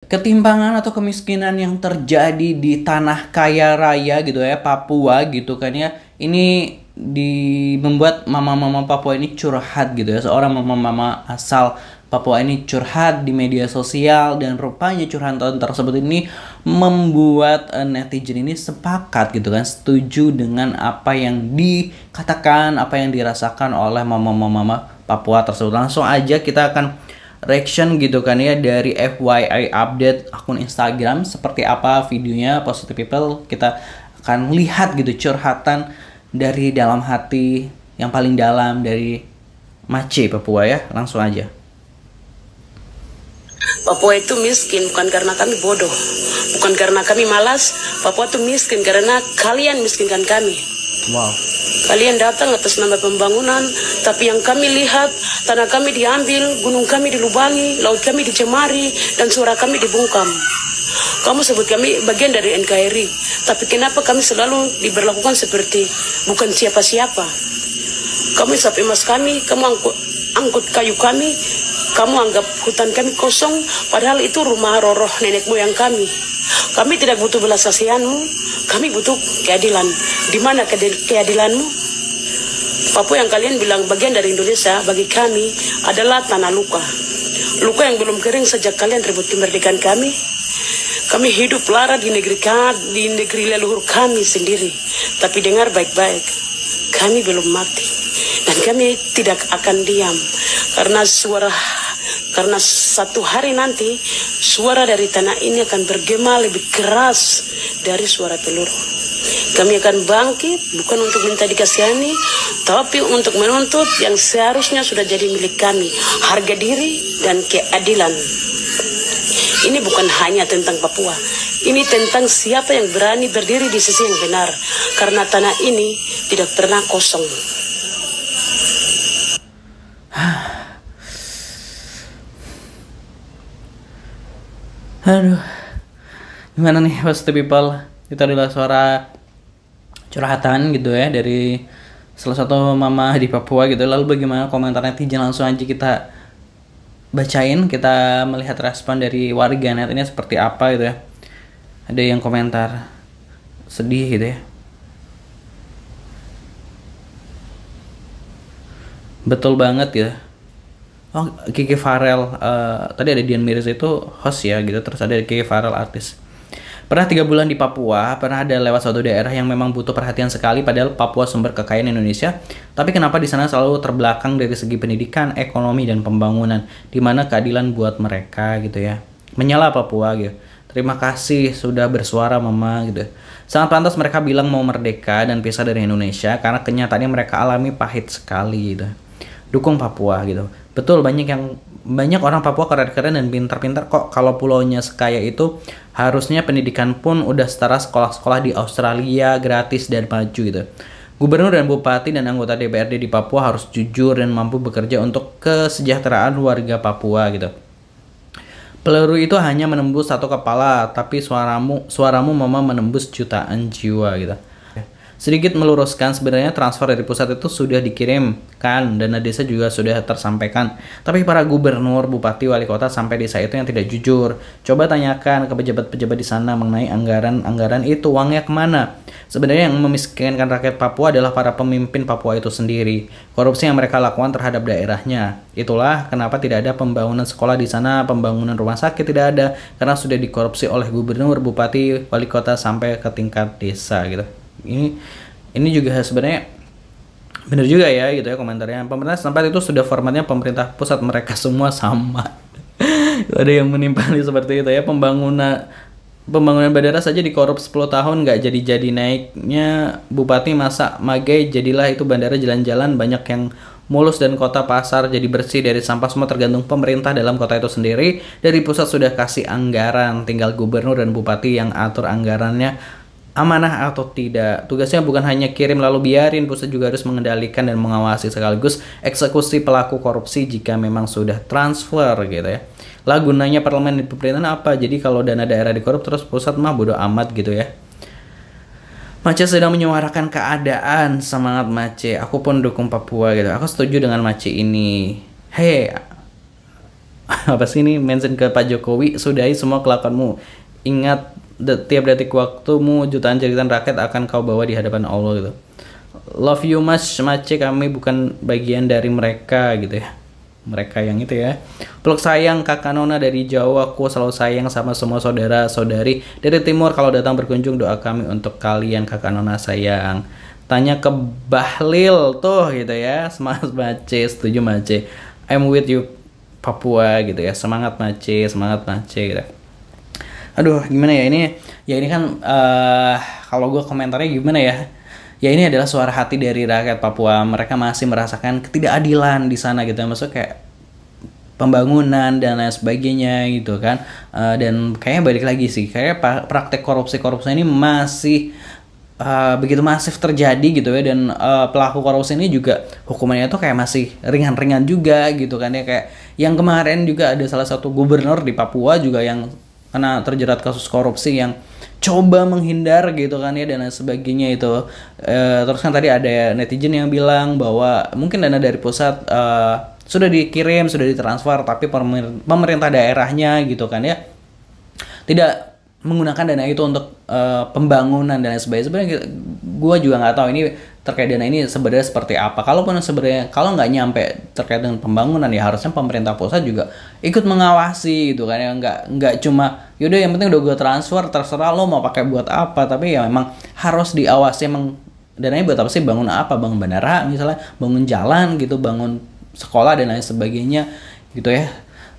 Ketimpangan atau kemiskinan yang terjadi di tanah kaya raya gitu ya, Papua gitu kan ya. Ini membuat mama-mama Papua ini curhat gitu ya. Seorang mama-mama asal Papua ini curhat di media sosial, dan rupanya curhatan tersebut ini membuat netizen ini sepakat gitu kan, setuju dengan apa yang dikatakan, apa yang dirasakan oleh mama-mama Papua tersebut. Langsung aja kita akan reaction gitu kan ya dari FYI update akun Instagram, seperti apa videonya Positive People. Kita akan lihat gitu curhatan dari dalam hati yang paling dalam dari Mace Papua ya. Langsung aja. Papua itu miskin bukan karena kami bodoh, bukan karena kami malas. Papua itu miskin karena kalian miskinkan kami. Wow. Kalian datang atas nama pembangunan, tapi yang kami lihat, tanah kami diambil, gunung kami dilubangi, laut kami dicemari, dan suara kami dibungkam. Kamu sebut kami bagian dari NKRI, tapi kenapa kami selalu diberlakukan seperti bukan siapa-siapa? Kamu isap emas kami, kamu angkut kayu kami, kamu anggap hutan kami kosong, padahal itu rumah roh nenek moyang kami. Kami tidak butuh belas kasihanmu, kami butuh keadilan. Di mana keadilanmu? Papua yang kalian bilang bagian dari Indonesia, bagi kami adalah tanah luka. Luka yang belum kering sejak kalian rebut kemerdekaan kami. Kami hidup lara di negeri leluhur kami sendiri. Tapi dengar baik-baik, kami belum mati. Dan kami tidak akan diam. Karena satu hari nanti suara dari tanah ini akan bergema lebih keras dari suara telur. Kami akan bangkit bukan untuk minta dikasihani, tapi untuk menuntut yang seharusnya sudah jadi milik kami, harga diri dan keadilan. Ini bukan hanya tentang Papua, ini tentang siapa yang berani berdiri di sisi yang benar, karena tanah ini tidak pernah kosong. Aduh, gimana nih Positive People? Itu adalah suara curhatan gitu ya dari salah satu mama di Papua gitu. Lalu bagaimana komentar netizen? Langsung aja kita bacain, kita melihat respon dari warga net ini seperti apa gitu ya. Ada yang komentar sedih gitu ya. Betul banget ya. Oh, Kiki Farel, tadi ada Dian Miris itu host ya gitu, terus ada Kiki Farel artis. Pernah 3 bulan di Papua, pernah ada lewat suatu daerah yang memang butuh perhatian sekali, padahal Papua sumber kekayaan Indonesia. Tapi kenapa di sana selalu terbelakang dari segi pendidikan, ekonomi, dan pembangunan, di mana keadilan buat mereka gitu ya. Menyala Papua gitu. Terima kasih sudah bersuara mama gitu. Sangat pantas mereka bilang mau merdeka dan pisah dari Indonesia, karena kenyataannya mereka alami pahit sekali gitu. Dukung Papua gitu. Betul, banyak orang Papua keren-keren dan pintar-pintar kok. Kalau pulaunya sekaya itu, harusnya pendidikan pun udah setara sekolah-sekolah di Australia, gratis dan maju gitu. Gubernur dan bupati dan anggota DPRD di Papua harus jujur dan mampu bekerja untuk kesejahteraan warga Papua gitu. Peluru itu hanya menembus satu kepala, tapi suaramu mama menembus jutaan jiwa gitu. Sedikit meluruskan, sebenarnya transfer dari pusat itu sudah dikirimkan, dana desa juga sudah tersampaikan. Tapi para gubernur, bupati, wali kota sampai desa itu yang tidak jujur. Coba tanyakan ke pejabat-pejabat di sana mengenai anggaran itu, uangnya kemana? Sebenarnya yang memiskinkan rakyat Papua adalah para pemimpin Papua itu sendiri. Korupsi yang mereka lakukan terhadap daerahnya. Itulah kenapa tidak ada pembangunan sekolah di sana, pembangunan rumah sakit tidak ada, karena sudah dikorupsi oleh gubernur, bupati, wali kota sampai ke tingkat desa gitu. Ini juga sebenarnya benar juga ya gitu ya komentarnya. Pemerintah setempat itu sudah formatnya pemerintah pusat, mereka semua sama. Ada yang menimpali seperti itu ya. Pembangunan bandara saja dikorup 10 tahun nggak jadi naiknya bupati, masa magai jadilah itu bandara jalan-jalan banyak yang mulus dan kota pasar jadi bersih dari sampah. Semua tergantung pemerintah dalam kota itu sendiri. Dari pusat sudah kasih anggaran, tinggal gubernur dan bupati yang atur anggarannya amanah atau tidak. Tugasnya bukan hanya kirim lalu biarin, pusat juga harus mengendalikan dan mengawasi sekaligus eksekusi pelaku korupsi jika memang sudah transfer gitu ya. Lah gunanya parlemen di pemerintahan apa? Jadi kalau dana daerah dikorup terus pusat mah bodo amat gitu ya. Mace sedang menyuarakan keadaan, semangat Mace. Aku pun dukung Papua gitu. Aku setuju dengan Mace ini. Hei, Apa sih ini, mention ke Pak Jokowi, sudahi semua kelakuanmu. Ingat tiap detik waktumu, jutaan jeritan rakyat akan kau bawa di hadapan Allah gitu. Love you much Mace, kami bukan bagian dari mereka gitu ya. Mereka yang itu ya. Peluk sayang kakak Nona dari jauh, aku selalu sayang sama semua saudara saudari dari timur. Kalau datang berkunjung, doa kami untuk kalian kakak Nona sayang. Tanya ke Bahlil tuh gitu ya. Semangat Mace, setuju Mace. I'm with you Papua gitu ya. Semangat Mace, semangat Mace gitu. Aduh gimana ya ini? Ya ini kan kalau gue komentarnya gimana ya? Ya ini adalah suara hati dari rakyat Papua. Mereka masih merasakan ketidakadilan di sana gitu. Maksudnya kayak pembangunan dan lain sebagainya gitu kan. Dan kayaknya balik lagi sih, kayak praktek korupsi ini masih begitu masif terjadi gitu ya. Dan pelaku korupsi ini juga hukumannya tuh kayak masih ringan-ringan juga gitu kan ya. Kayak yang kemarin juga ada salah satu gubernur di Papua juga yang kena terjerat kasus korupsi, yang coba menghindar gitu kan ya dan sebagainya itu. Terus kan tadi ada netizen yang bilang bahwa mungkin dana dari pusat sudah dikirim, sudah ditransfer, tapi pemerintah daerahnya gitu kan ya tidak menggunakan dana itu untuk pembangunan dan sebagainya. Sebenarnya gue juga nggak tahu ini terkait dana ini sebenarnya seperti apa. Kalaupun sebenarnya kalau nggak nyampe terkait dengan pembangunan, ya harusnya pemerintah pusat juga ikut mengawasi gitu kan ya. Nggak cuma yaudah yang penting udah gue transfer, terserah lo mau pakai buat apa. Tapi ya memang harus diawasi, emang dananya buat apa sih, bangun apa, bangun bandara misalnya, bangun jalan gitu, bangun sekolah dan lain sebagainya gitu ya.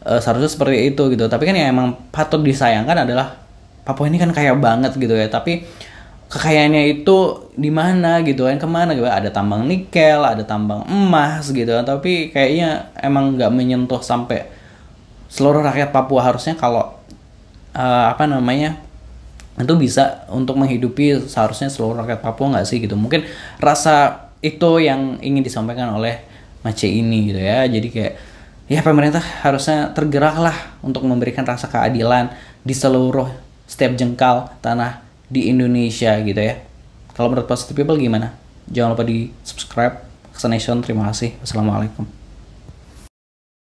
Seharusnya seperti itu gitu. Tapi kan yang emang patut disayangkan adalah Papua ini kan kaya banget gitu ya, tapi kekayaannya itu di mana gitu kan, kemana gitu. Ada tambang nikel, ada tambang emas gitu kan, tapi kayaknya emang nggak menyentuh sampai seluruh rakyat Papua. Harusnya kalau itu bisa untuk menghidupi seharusnya seluruh rakyat Papua nggak sih gitu. Mungkin rasa itu yang ingin disampaikan oleh Mace ini gitu ya. Jadi kayak ya pemerintah harusnya tergerak lah untuk memberikan rasa keadilan di seluruh setiap jengkal tanah di Indonesia gitu ya. Kalau menurut Positive People gimana? Jangan lupa di subscribe Nation. Terima kasih. Wassalamualaikum.